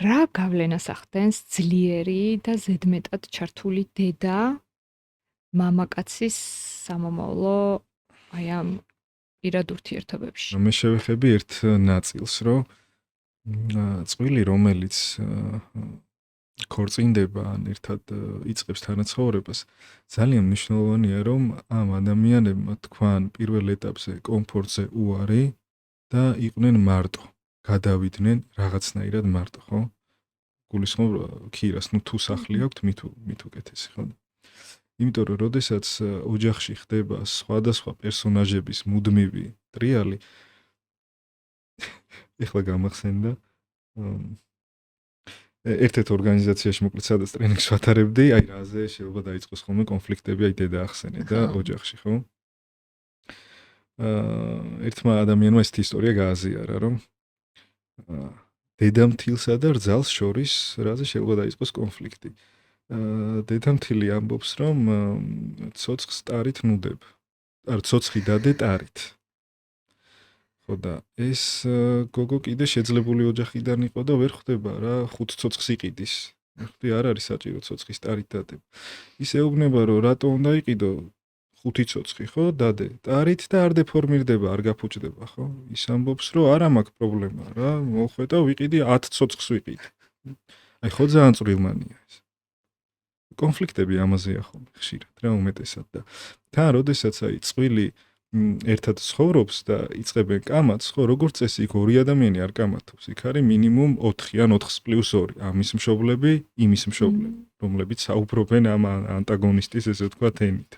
რა გავლენას ახდენს ძლიერი და ზედმეტად ჩართული დედა მამაკაცის სამომავლო აი ამ პირად ურთიერთობებში? მე შევეხები ერთ ნაწილს, რომ წვილი, რომელიც ქორწინდება ან ერთად იწყებს თანაცხოვრებას, ძალიან მნიშვნელოვანია, რომ ამ ადამიანებმა თქვან პირველ ეტაპზე კომფორტზე უარი და იყვნენ მარტო, გადავიდნენ რაღაცნაირად მარტო, ხო? გულისხმობ ქირას, თუ სახლი აქვთ, მით უკეთესი, ხო? იმიტომ რომ როდესაც ოჯახში ხდება სხვადასხვა პერსონაჟების მუდმივი ტრიალი, ეხლა გამახსენდა ერთ-ერთ ორგანიზაციაში მოკლედ სადაც ტრენინგს ვატარებდი, აი რაზე შეიძლება დაიწყოს ხოლმე კონფლიქტები, აი დედა ახსენე და ოჯახში, ხო? ერთმა ადამიანმა ეს ისტორია გააზიარა, რომ დედამთილსა და რძალს შორის რაზე შეიძლება დაიწყოს კონფლიქტი. დედამთილი ამბობს, რომ ცოცხს ტარით ნუდებ. არ ცოცხი დადე ტარით. ხო და ეს გოგო კიდე შეძლებული ოჯახიდან იყო და ვერ ხვდება რა 5 ცოცხს იყიდის. ხდი არ არის საჭირო ცოცხის ტარით დადება. ის ეუბნება რომ რატო უნდა იყიდო 5 ცოცხი, ხო? დადე ტარით და არ დეფორმირდება, არ გაფუჭდება, ხო? ის ამბობს რომ არა მაქვს პრობლემა რა, მოხვედა ვიყიდი 10 ცოცხს ვიყიდი. აი ხო ძალიან წვრილმანია ეს. კონფლიქტები ამაზეა ხოლმე ხშირად რა უმეტესად და თან როდესაც აი წვილი ერთად ცხოვრობს და იწყებენ კამათს, ხო, როგორც წესი იქ ორი ადამიანი არ კამათობს. იქ არის მინიმუმ 4 ან 4+2, ამის მშობლები, იმის მშობლები, რომლებიც საუბრობენ ამ ანტაგონისტის, ესე ვთქვათ, ენით.